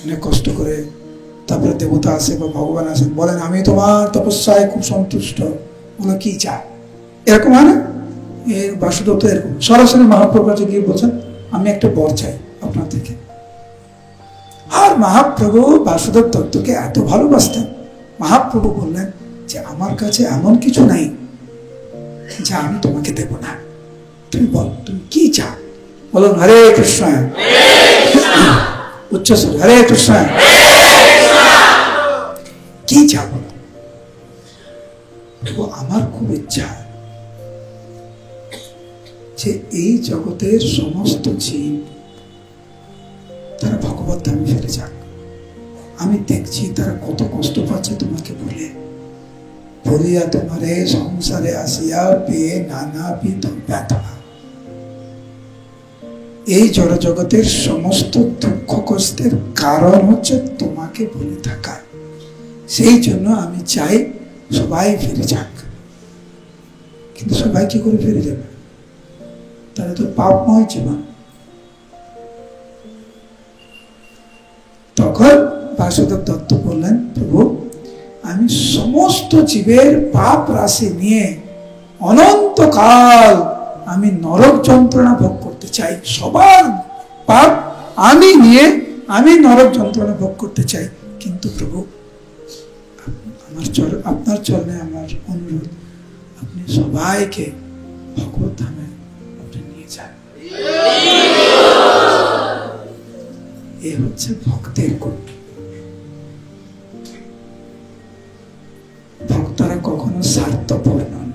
অনেক কষ্ট করে, তারপরে দেবতা আসে বা ভগবান আসেন, বলেন আমি তোমার তপস্যায় খুব সন্তুষ্ট, বলো কি চায়, এরকম হয় না? বাসুদেব তো এরকম সরাসরি মহাপ্রভুর কাছে গিয়ে বলছেন, আমি একটা বর চাই আপনার থেকে। আর মহাপ্রভু বাসুদেব দত্তকে এত ভালোবাসতেন, মহাপ্রভু বললেন যে আমার কাছে এমন কিছু নাই যা আমি তোমাকে দেব না, তুমি বল তুমি কি চাও। বলুন, হরে কৃষ্ণ, উচ্চস্বর হরে কৃষ্ণ, কি চাও বলো। আমার খুব ইচ্ছা যে এই জগতের সমস্ত জীব তারা ভগবত ধামে ফিরে যাক। আমি দেখছি তারা কত কষ্ট পাচ্ছে তোমাকে বলে, বলিয়া তোমারে সংসারে আসিয়া পেয়ে নানাবিধ ব্যথা। এই জড় জগতের সমস্ত দুঃখ কষ্টের কারণ হচ্ছে তোমাকে বলে থাকা। সেই জন্য আমি চাই সবাই ফিরে যাক। কিন্তু সবাই কি করে ফিরে যাবে? তাহলে তো পাপময় জীবন। তখন বাসুদেব দত্ত বললেন, প্রভু, আমি সমস্ত জীবের পাপ রাশি নিয়ে অনন্তকাল আমি নরক যন্ত্রণা ভোগ করতে চাই। সবার পাপ আমি নিয়ে আমি নরক যন্ত্রণা ভোগ করতে চাই। কিন্তু প্রভু, আপনার চরণে আমার অনুরোধ, আপনি সবাইকে ভগবত ধামে আপনি নিয়ে যান। এ হচ্ছে ভক্তের গুণ। ভক্তরা কখনো স্বার্থপর নন।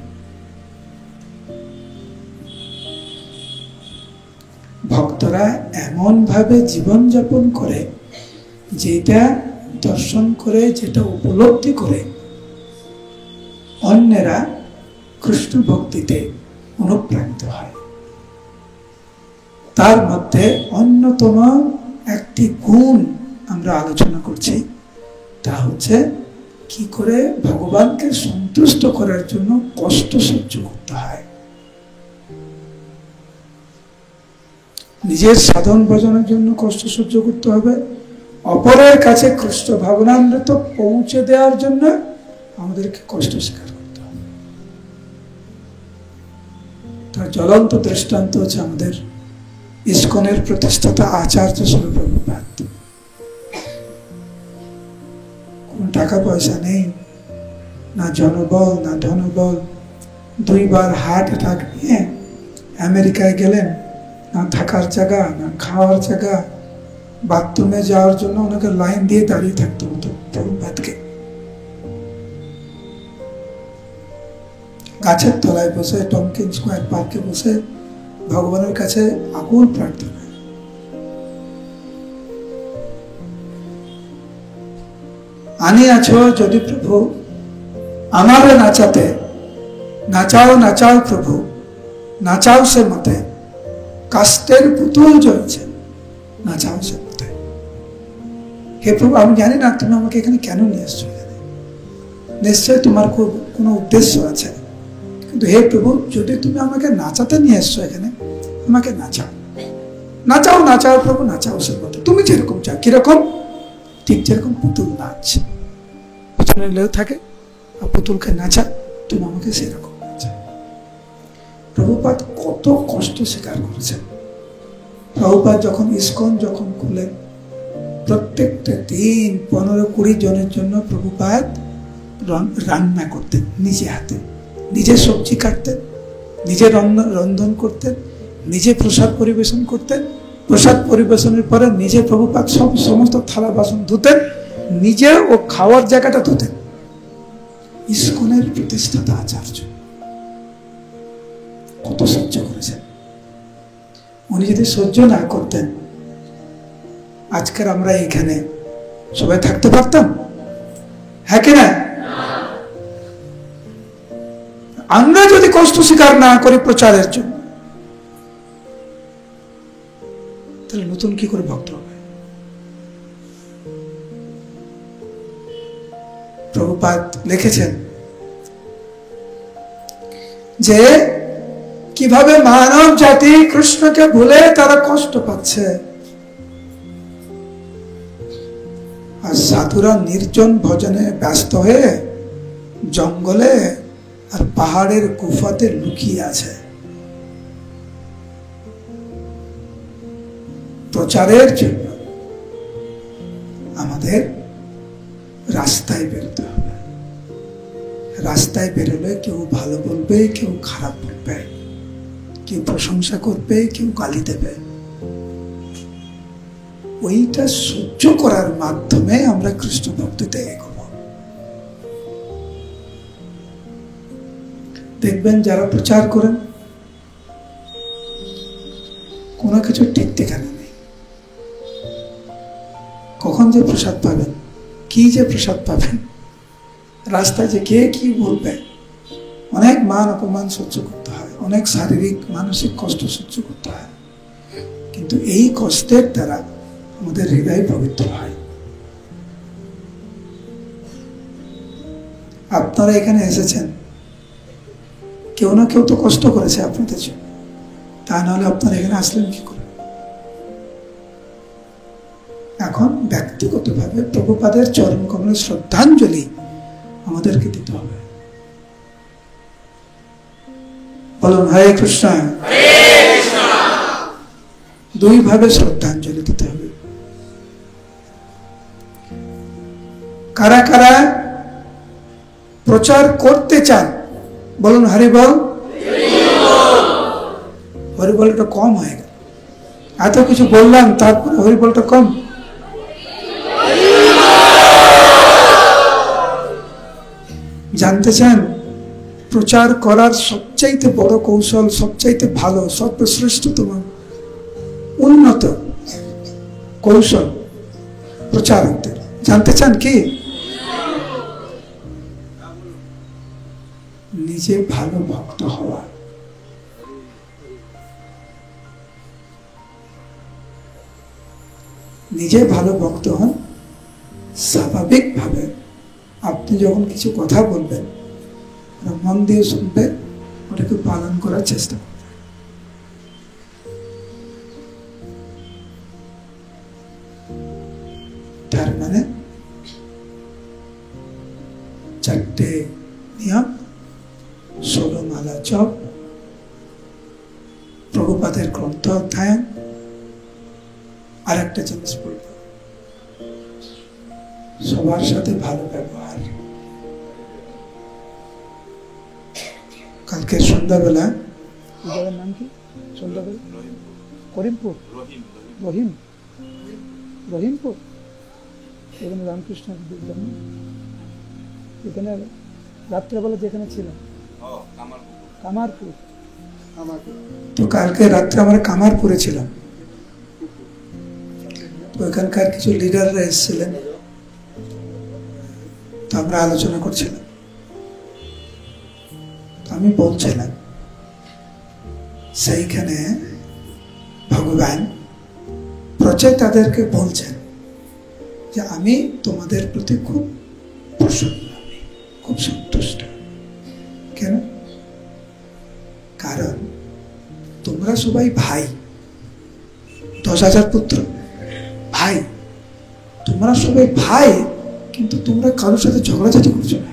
ভক্তরা এমন ভাবে জীবনযাপন করে, যেটা দর্শন করে, যেটা উপলব্ধি করে অন্যেরা কৃষ্ণ ভক্তিতে অনুপ্রাণিত হয়। তার মধ্যে অন্যতম একটি গুণ আমরা আলোচনা করছি, তা হচ্ছে কি করে ভগবানকে সন্তুষ্ট করার জন্য কষ্ট সহ্য করতে হয়। নিজের সাধন ভজনের জন্য কষ্ট সহ্য করতে হবে, অপরের কাছে কৃষ্ণ ভাবনামৃত পৌঁছে দেওয়ার জন্য আমাদেরকে কষ্ট স্বীকার করতে হবে। তার জ্বলন্ত দৃষ্টান্ত হচ্ছে আমাদের ইসকনের প্রতিষ্ঠাতা আচার্য শিল প্রভুপাদ। টাকা পয়সা নেই, না জনবল না ধনবল, 2 বার হার্ট অ্যাটাক নিয়ে আমেরিকায় গেলেন, না থাকার জায়গা না খাওয়ার জায়গা, বাথরুমে যাওয়ার জন্য ওনাকে লাইন দিয়ে দাঁড়িয়ে থাকতে হতো প্রভুপাদকে। গাছের তলায় বসে টমকিন স্কোয়ার পার্কে বসে ভগবানের কাছে আকুল প্রার্থনা। আনি আছো যদি প্রভু আমারে নাচাতে, নাচাও নাচাও প্রভু, নাচাও সে মতে, কাষ্টের পুতুল জ্বলছে, নাচাও সে মতে। হে প্রভু, আমি জানি না তুমি আমাকে এখানে কেন নিয়ে এসছো, এখানে নিশ্চয় তোমার কোনো উদ্দেশ্য আছে, কিন্তু হে প্রভু, যদি তুমি আমাকে নাচাতে নিয়ে এসছো এখানে, আমাকে নাচাও, নাচাও নাচাও প্রভু, নাচাও সে মতে। তুমি যেরকম চাও, কিরকম? ঠিক যেরকম পুতুল নাচ পিছনে লেউ থাকে আর পুতুলকে নাচা, তুমি আমাকে সেরকম নাচা। প্রভুপাদ কত কষ্ট স্বীকার করেছেন। প্রভুপাদ যখন ইস্কন যখন খুলেন, প্রত্যেকটা দিন 15-20 জনের জন্য প্রভুপাদ রান্না করতেন নিজে হাতে, নিজে সবজি কাটতেন, নিজে রন্ধন করতেন, নিজে প্রসাদ পরিবেশন করতেন। প্রসাদ পরিবেশনের পরে নিজে প্রভুপাদ সমস্ত থালা বাসন ধুতেন, নিজে ও খাওয়ার জায়গাটা ধুতেন। ইস্কনের প্রতিষ্ঠাতা আচার্য কত সহ্য করেছেন। উনি যদি সহ্য না করতেন, আজকের আমরা এখানে সবাই থাকতে পারতাম? হ্যাঁ কিনা? আমরা যদি কষ্ট স্বীকার না করি প্রচারের জন্য, তাহলে নতুন কি করে ভক্ত হবে? প্রভুপাদ লিখেছেন যে কিভাবে মানব জাতি কৃষ্ণকে ভুলে তারা কষ্ট পাচ্ছে, আর সাধুরা নির্জন ভজনে ব্যস্ত হয়ে জঙ্গলে আর পাহাড়ের গুফাতে লুকিয়ে আছে। প্রচারের জন্য আমাদের রাস্তায় বেরোতে হবে। রাস্তায় বেরোলে কেউ ভালো বলবে, কেউ খারাপ বলবে, কেউ প্রশংসা করবে, কেউ গালি দেবে। ওইটা সহ্য করার মাধ্যমে আমরা কৃষ্ণ ভক্তিতে এগোবো। দেখবেন যারা প্রচার করেন, কোনো কিছু ঠিক ঠিকানা নেই। কখন যে প্রসাদ পাবেন, কি যে প্রসাদ পাবেন, রাস্তায় যে কে কি বলবে, অনেক মান অপমান সহ্য করতে হয়, অনেক শারীরিক মানসিক কষ্ট সহ্য করতে হয়, কিন্তু এই কষ্টের দ্বারা আমাদের হৃদয় পবিত্র হয়। আপনারা এখানে এসেছেন, কেউ না কেউ তো কষ্ট করেছে আপনাদের জন্য, তা নাহলে আপনারা এখানে আসলেন কি করে? এখন ব্যক্তিগতভাবে প্রভুপাদের চরণ কমলে শ্রদ্ধাঞ্জলি আমাদেরকে দিতে হবে। বলুন হরে কৃষ্ণ। দুই ভাবে শ্রদ্ধাঞ্জলি দিতে হবে। কারা কারা প্রচার করতে চান বলুন হরিবল। হরিবলটা কম হয়ে গেল, এত কিছু বললাম তারপরে হরিবলটা কম। জানতে চান প্রচার করার সবচাইতে বড় কৌশল, সবচাইতে ভালো, সর্বশ্রেষ্ঠতম উন্নত কৌশল প্রচারকদের? জানতে চান কি? নিজে ভালো ভক্ত হওয়া। নিজে ভালো ভক্ত হন, স্বাভাবিকভাবে আপনি যখন কিছু কথা বলবেন মন দিয়ে শুনবেন, ওটাকে পালন করার চেষ্টা করবেন। তার মানে 4টে নিয়ম, 16 মালা জপ, প্রভুপাদের গ্রন্থ অধ্যয়ন, আর একটা জিনিস বলবো, সবার সাথে ভালো ব্যবহার। কালকে সন্ধ্যাবেলা, নাম কি সন্ধ্যাবেলা? করিমপুর, রহিম, রহিমপুর, এখানে রামকৃষ্ণ দেখলাম, এখানে রাত্রেবেলা যেখানে ছিলাম কামারপুর। তো কালকে রাত্রে আমরা কামারপুরে ছিলাম। তো এখানকার কিছু লিডাররা এসেছিলেন, তো আমরা আলোচনা করছিলাম। আমি বলছিলাম সেইখানে ভগবান প্রচেতাদেরকে বলছেন যে আমি তোমাদের প্রতি খুব প্রসন্ন, আমি খুব সন্তুষ্ট। কেন? কারণ তোমরা সবাই ভাই, 10,000 পুত্র ভাই, তোমরা সবাই ভাই, কিন্তু তোমরা কারোর সাথে ঝগড়াঝাটি করছো না।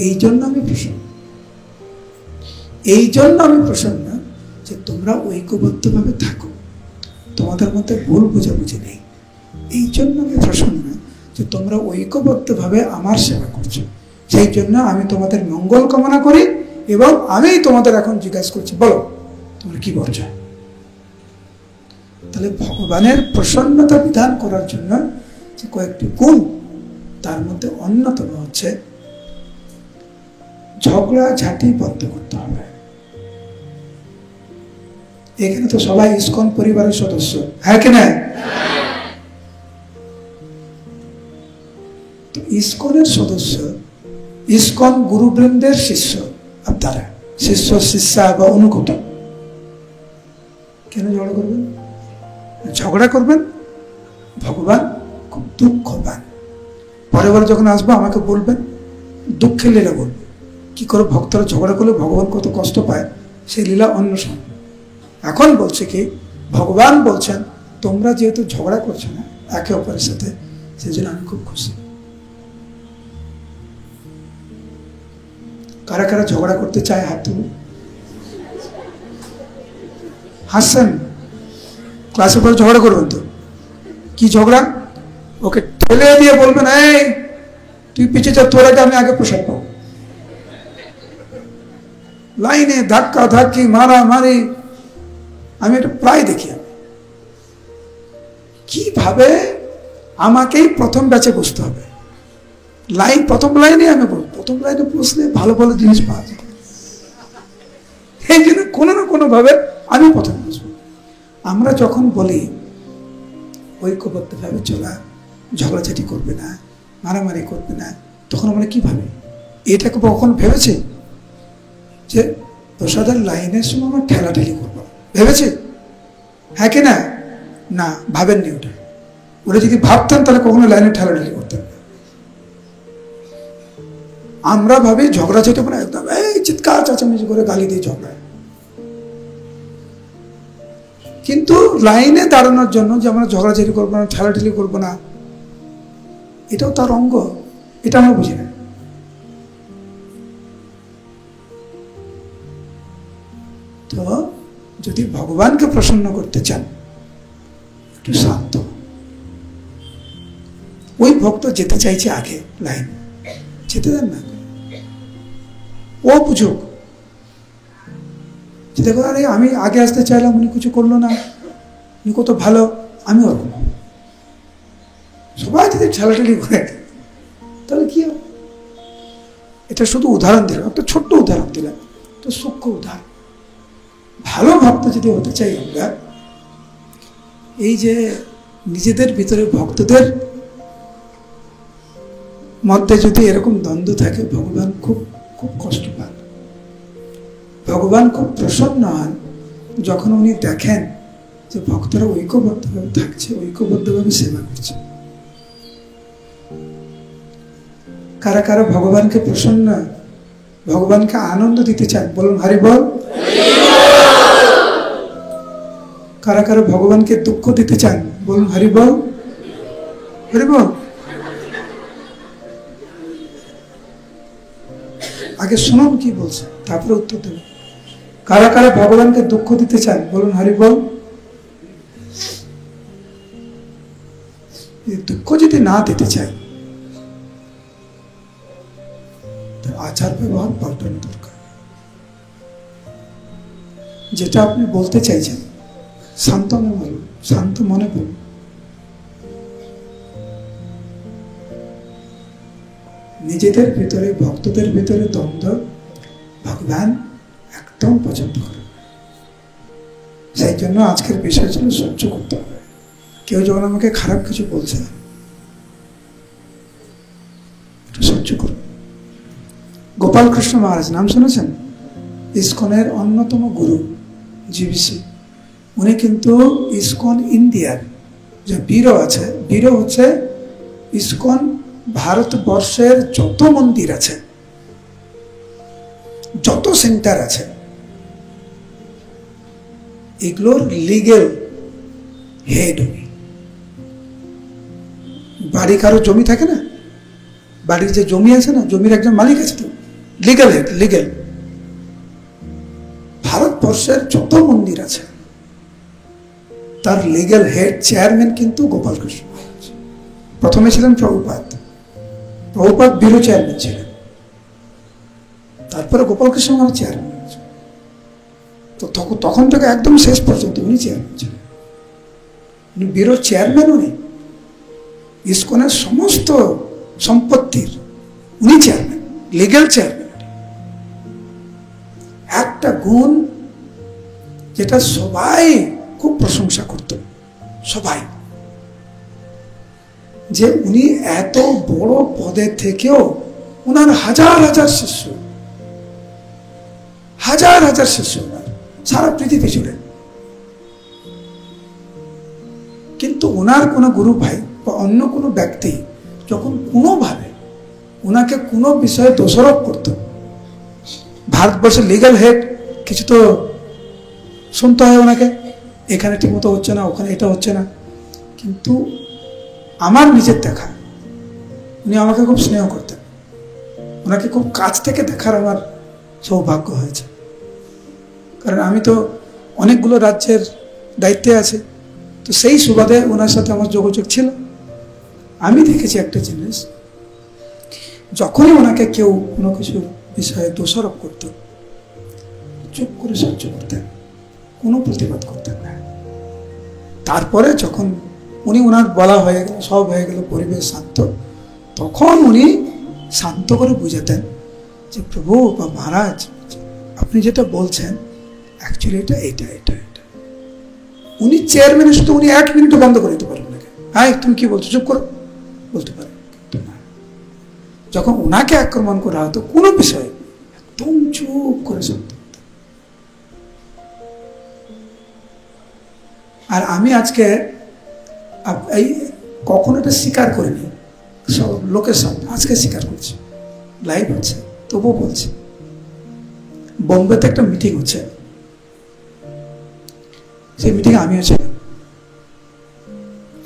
এই জন্য আমি প্রসন্ন, এই জন্য আমি প্রসন্ন যে তোমরা ঐক্যবদ্ধভাবে থাকো, তোমাদের মধ্যে ভুল বোঝাবুঝি নেই। এই জন্য আমি প্রসন্ন যে তোমরা ঐক্যবদ্ধভাবে আমার সেবা করছো। সেই জন্য আমি তোমাদের মঙ্গল কামনা করি এবং আমি তোমাদের এখন জিজ্ঞাসা করছি, বলো তোমরা কি করছো? তাহলে ভগবানের প্রসন্নতা বিধান করার জন্য যে কয়েকটি গুণ, তার মধ্যে অন্যতম হচ্ছে ঝগড়া ঝাঁটি বন্ধ করতে হবে। এখানে তো সবাই ইসকন পরিবারের সদস্য, হ্যাঁ কি না? তো ইসকনের সদস্য, ইসকন গুরুবৃন্দের শিষ্য আপনারা, শিষ্য শিষ্যা বা অনুগত। কেন ঝগড়া করবেন? ঝগড়া করবেন, ভগবান খুব দুঃখ পান। পরের বার যখন আসবো আমাকে বলবেন, দুঃখের লীলা বলবেন, কি করে ভক্তরা ঝগড়া করলে ভগবান কত কষ্ট পায়, সেই লীলা অন্য সময়। এখন বলছে কি, ভগবান বলছেন তোমরা যেহেতু ঝগড়া করছো না একে অপরের সাথে, সেই জন্য আমি খুব খুশি। কারা কারা ঝগড়া করতে চায় হাত তুলুন। হাসছেন? ক্লাসের পরে ঝগড়া করবেন তো? কি ঝগড়া? ওকে ঠেলে দিয়ে বলবেন, এই তুই পিছিয়ে যা, তোর আগে আমি আগে প্রসাদ পাবো। লাইনে ধাক্কা ধাক্কি, মারামারি, আমি এটা প্রায় দেখি। কিভাবে আমাকেই প্রথম ব্যাচে বসতে হবে, লাইন প্রথম লাইনে আমি বলবো, প্রথম লাইনে বসলে ভালো ভালো জিনিস পাওয়া যাবে। এই জন্য কোনো না কোনো ভাবে আমি প্রথম বসবো। আমরা যখন বলি ঐক্যবদ্ধভাবে চলা, ঝগড়াঝাটি করবে না, মারামারি করবে না, তখন আমরা কি ভাবি? এটাকে কখন ভেবেছি যে প্রসাদের লাইনের সময় আমরা ঠেলাঠেলি করবো? ভেবেছি? হ্যাঁ কি না? না, ভাবেননি ওটা। ওরা যদি ভাবতেন তাহলে কখনো লাইনে ঠেলাঠেলি করতেন না। আমরা ভাবি ঝগড়াঝাটি মানে একদম এই চিৎকার চেঁচামেচি করে গালি দিয়ে ঝগড়া। কিন্তু লাইনে দাঁড়ানোর জন্য যে আমরা ঝগড়াঝাটি করবো না, ঠেলাঠেলি করবো না, এটাও তার অঙ্গ। এটা আমরা বুঝি না। তো যদি ভগবানকে প্রসন্ন করতে চান, একটু শান্ত। ওই ভক্ত যেতে চাইছে আগে লাইন, যেতে দেন না। ও বুঝুক যে দেখো, আরে আমি আগে আসতে চাইলাম, উনি কিছু করলো না, উনি কত ভালো, আমি ওরকম। সবাই যদি ঠেলাঠেলি করে তাহলে কি হবে? এটা শুধু উদাহরণ দিলাম, একটা ছোট্ট উদাহরণ দিলাম, তো সূক্ষ্ম উদাহরণ। ভালো ভক্ত যদি হতে চাই আমরা, এই যে নিজেদের ভিতরে ভক্তদের মধ্যে যদি এরকম দ্বন্দ্ব থাকে, ভগবান খুব খুব কষ্ট পান। ভগবান খুব প্রসন্ন হন যখন উনি দেখেন যে ভক্তরা ঐক্যবদ্ধভাবে থাকছে, ঐক্যবদ্ধভাবে সেবা করছে। কারা কারা ভগবানকে প্রসন্ন, ভগবানকে আনন্দ দিতে চান, বলুন হরি বল। কারা কারা ভগবানকে দুঃখ দিতে চান, বলুন হরি বল, হরি বল। আগে শুনুন কি বলছে, তারপরে উত্তর দেবেন। কারা কারা ভগবানকে দুঃখ দিতে চান, বলুন হরি বল। দুঃখ যদি যদি না দিতে চাই, তো আচার ব্যবহার পাল্টানো দরকার। যেটা আপনি বলতে চাইছেন শান্ত মনে বলুন, শান্ত মনে বলুন। নিজেদের ভিতরে, ভক্তদের ভিতরে দ্বন্দ্ব ভগবান একদম পছন্দ করে। সেই জন্য আজকের বিষয় ছিল সহ্য করতে হবে। কেউ যখন আমাকে খারাপ কিছু বলছে, একটু সহ্য করুন। গোপাল কৃষ্ণ মহারাজ নাম শুনেছেন? ইসকনের অন্যতম গুরু জিবিসি। উনি কিন্তু ইসকন ইন্ডিয়ার যে ব্যুরো আছে, ব্যুরো হচ্ছে ইসকন ভারতবর্ষের যত মন্দির আছে, যত সেন্টার আছে, এগুলোর লিগেল হেড উনি। বাড়ি কারো জমি থাকে না, বাড়ির যে জমি আছে না, জমির একজন মালিক আছে, তো লিগেল হেড, লিগেল। ভারতবর্ষের যত মন্দির আছে তার লিগেল হেড, চেয়ারম্যান কিন্তু গোপাল কৃষ্ণ মহারাজ। প্রথমে ছিলেন প্রভুপাদ, প্রভুপাদ ব্যুরো চেয়ারম্যান ছিলেন, তারপরে গোপাল কৃষ্ণ মহারাজ চেয়ারম্যান। তো তখন থেকে একদম শেষ পর্যন্ত উনি চেয়ারম্যান ছিলেন। উনি ব্যুরো চেয়ারম্যান, উনি ইসকনের সমস্ত সম্পত্তির উনি চেয়ারম্যান, লিগ্যাল চেয়ারম্যান। একটা গুণ যেটা সবাই খুব প্রশংসা করত, সবাই, যে উনি এত বড় পদে থেকেও উনার হাজার হাজার শিষ্য, হাজার হাজার শিষ্য উনার সারা পৃথিবী জুড়ে, কিন্তু ওনার কোনো গুরু ভাই বা অন্য কোনো ব্যক্তি যখন কোনোভাবে ওনাকে কোনো বিষয়ে দোষারোপ করত, ভারতবর্ষের লিগ্যাল হেড, কিছু তো শুনতে হয় ওনাকে, এখানে ঠিক মতো হচ্ছে না, ওখানে এটা হচ্ছে না। কিন্তু আমার নিজের দেখা, উনি আমাকে খুব স্নেহ করতেন, ওনাকে খুব কাছ থেকে দেখার আমার সৌভাগ্য হয়েছে। কারণ আমি তো অনেকগুলো রাজ্যের দায়িত্বে আছে, তো সেই সুবাদে ওনার সাথে আমার যোগাযোগ ছিল। আমি দেখেছি একটা জিনিস, যখনই ওনাকে কেউ কোনো কিছু বিষয়ে দোষারোপ করত, চুপ করে সহ্য করতেন, কোনো প্রতিবাদ করতেন না। তারপরে যখন উনি ওনার বলা হয়ে গেল, সব হয়ে গেল, পরিবেশ শান্ত, তখন উনি শান্ত করে বুঝাতেন যে প্রভু বা মহারাজ, আপনি যেটা বলছেন অ্যাকচুয়ালি এটা এটা এটা এটা। উনি চেয়ারম্যানের সাথে উনি 1 মিনিটও বন্ধ করে দিতে পারেন নাকি, হ্যাঁ তুমি কি বলছো, চুপ করো, বলতে পারেন। যখন ওনাকে আক্রমণ করা হতো কোনো বিষয়ে, একদম চুপ করে শুনতে। আর আমি আজকে এই কখনো এটা স্বীকার করিনি সব লোকের সামনে, আজকে স্বীকার করছি, লাইভ হচ্ছে, তবুও বলছি। বোম্বেতে একটা মিটিং হচ্ছে, সেই মিটিংয়ে আমিও ছিলাম।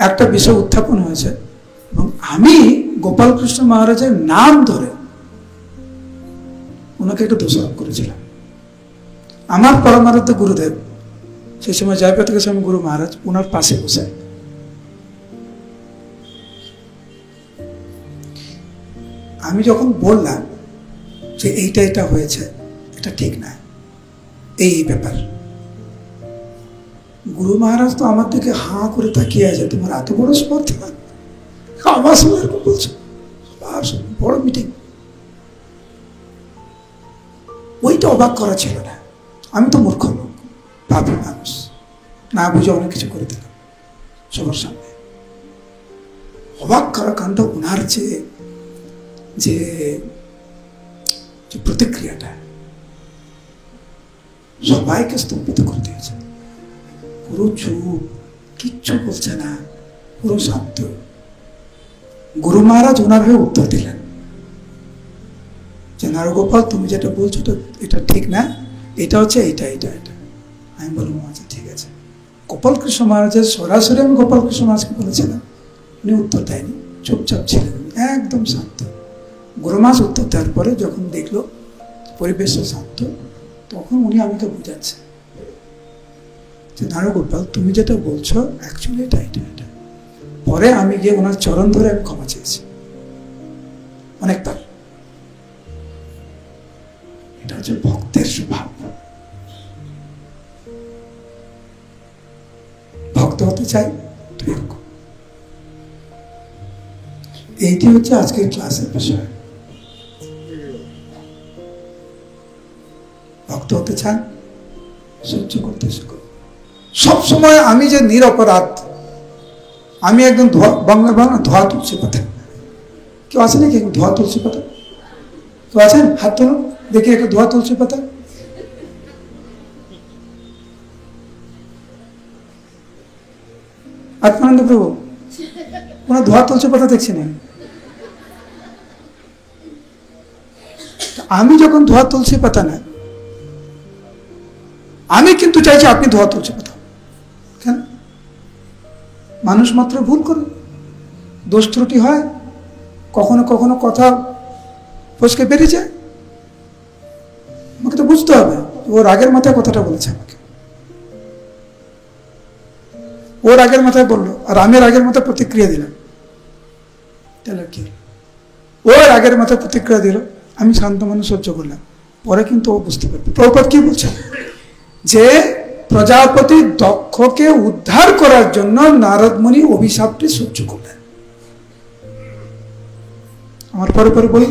একটা বিষয় উত্থাপন হয়েছে এবং আমি গোপাল কৃষ্ণ মহারাজের নাম ধরে ওনাকে একটু দোষারোপ করেছিলাম। আমার পরমারাধ্য গুরুদেব, সেই সময় জয়প্রত গোস্বামী গুরু মহারাজ, ওনার পাশে বসে আমি যখন বললাম যে এইটা এটা হয়েছে, এটা ঠিক না, এই ব্যাপার, গুরু মহারাজ তো আমার দিকে হাঁ করে তাকিয়ে আছে, তোমার এত বড় স্পর্ধা, আমার সঙ্গে এরকম বলছো, বড় মিটিং। ওইটা অবাক করা ছিল না, আমি তো মূর্খ লোক, পাপী মানুষ, না বুঝে অনেক কিছু করে দিলাম সবার সামনে। অবাক করা কাণ্ড ওনার যে প্রতিক্রিয়াটা সবাইকে স্তম্ভিত করে দিয়েছে। পুরো চুপ, কিচ্ছু বলছে না, পুরো শান্ত। গুরু মহারাজ ওনার হয়ে উত্তর দিলেন যে নারগোপাল, তুমি যেটা বলছো এটা ঠিক না, এটা হচ্ছে এটা এটা এটা। আমি বললাম আচ্ছা ঠিক আছে। গোপাল কৃষ্ণ মহারাজের সরাসরি আমি গোপাল কৃষ্ণ মহারাজকে বলেছিলাম, উনি উত্তর দেয়নি, চুপচাপ ছিলেন, একদম শান্ত। গুরু মহারাজ উত্তর দেওয়ার পরে যখন দেখলো পরিবেশটা শান্ত, তখন উনি আমাকে বোঝাচ্ছে যে নারগোপাল, তুমি যেটা বলছো অ্যাকচুয়ালি এটা এটা এটা। পরে আমি গিয়ে ওনার চরণ ধরে আমি ক্ষমা চেয়েছি অনেকবার। এটা হচ্ছে ভক্তের স্বভাব। ভক্ত হতে চাই তো এরকম। এইটি হচ্ছে আজকের ক্লাসের বিষয়। ভক্ত হতে চান, সহ্য করতে শিখুন। সবসময় আমি যে নিরপরাধ, আমি একদম বাংলা ধোয়া তুলসী পাতা। কেউ আছে নাকি ধোয়া তুলসী পাতা? কেউ আছেন? হাত তুলুন দেখি একটা ধোয়া তুলসী পাতা। আত্মানন্দ প্রভু, কোন ধোয়া তুলসী পাতা দেখছি না। আমি যখন ধোয়া তুলসী পাতা না, আমি কিন্তু চাইছি আপনি ধোয়া তুলসী পাতা। কেন? মানুষ মাত্র ভুল করে, দোষ ত্রুটি হয়, কখনো কখনো কথা ফসকে বেরিয়ে যায়। আমাকে তো বুঝতে হবে ও রাগের মাথায় কথাটা বলেছে আমাকে, ও রাগের মাথায় বললো আর আমি রাগের মাথায় প্রতিক্রিয়া দিলাম, তাহলে কি? ও রাগের মাথায় প্রতিক্রিয়া দিল, আমি শান্ত মানুষ সহ্য করলাম, পরে কিন্তু ও বুঝতে পারবে। প্রভুপাদ কি বলছে? যে প্রজাপতি দক্ষকে উদ্ধার করার জন্য নারদ মুনি অভিশাপটি সহ্য করলেন। আমার পরে পরে বলি,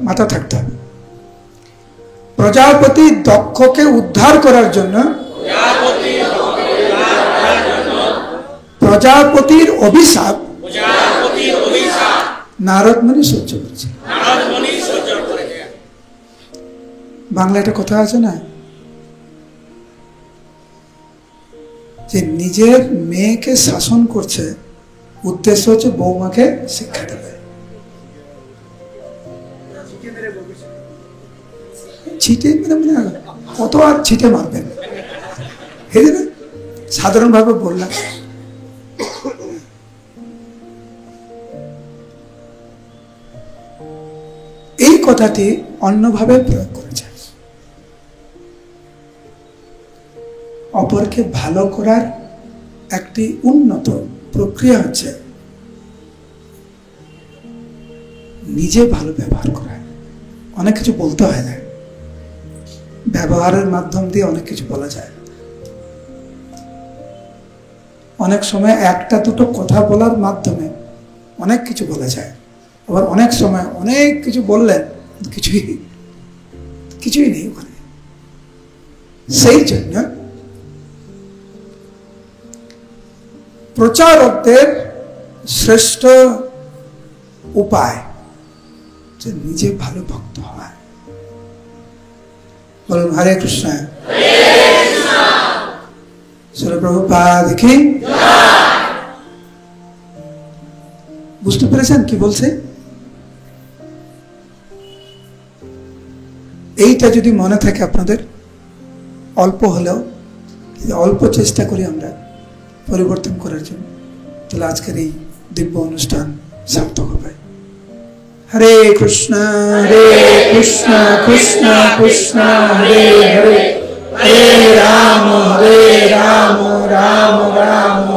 মাথা থাকতে হবে। প্রজাপতি দক্ষকে উদ্ধার করার জন্য প্রজাপতির অভিশাপ নারদ মুনি সহ্য করেছে। বাংলা একটা কথা আছে না, যে নিজের মেয়েকে শাসন করছে, উদ্দেশ্য হচ্ছে বৌমাকে শিক্ষা দেবে। ছিটে কত আর ছিটে মারবেন, সাধারণভাবে বললাম। এই কথাটি অন্যভাবে প্রয়োগ করেছে। অপরকে ভালো করার একটি উন্নত প্রক্রিয়া হচ্ছে নিজে ভালো ব্যবহার করা। অনেক কিছু বলতে হয় না, ব্যবহারের মাধ্যম দিয়ে অনেক কিছু বলা যায়। অনেক সময় একটা দুটো কথা বলার মাধ্যমে অনেক কিছু বলা যায়, আবার অনেক সময় অনেক কিছু বললেন কিছুই নেই ওখানে। সেই জন্য প্রচারকদের শ্রেষ্ঠ উপায় যে নিজে ভালো ভক্ত হয়। বলুন হরে কৃষ্ণ। শ্রীল প্রভুপাদ কি? বুঝতে পেরেছেন কি বলছে? এইটা যদি মনে থাকে আপনাদের, অল্প হলেও অল্প চেষ্টা করি আমরা পরিবর্তন করার জন্য, তাহলে আজকের এই দিব্য অনুষ্ঠান সার্থক হবে। হরে কৃষ্ণ কৃষ্ণ কৃষ্ণ হরে হরে, হরে রাম রাম রাম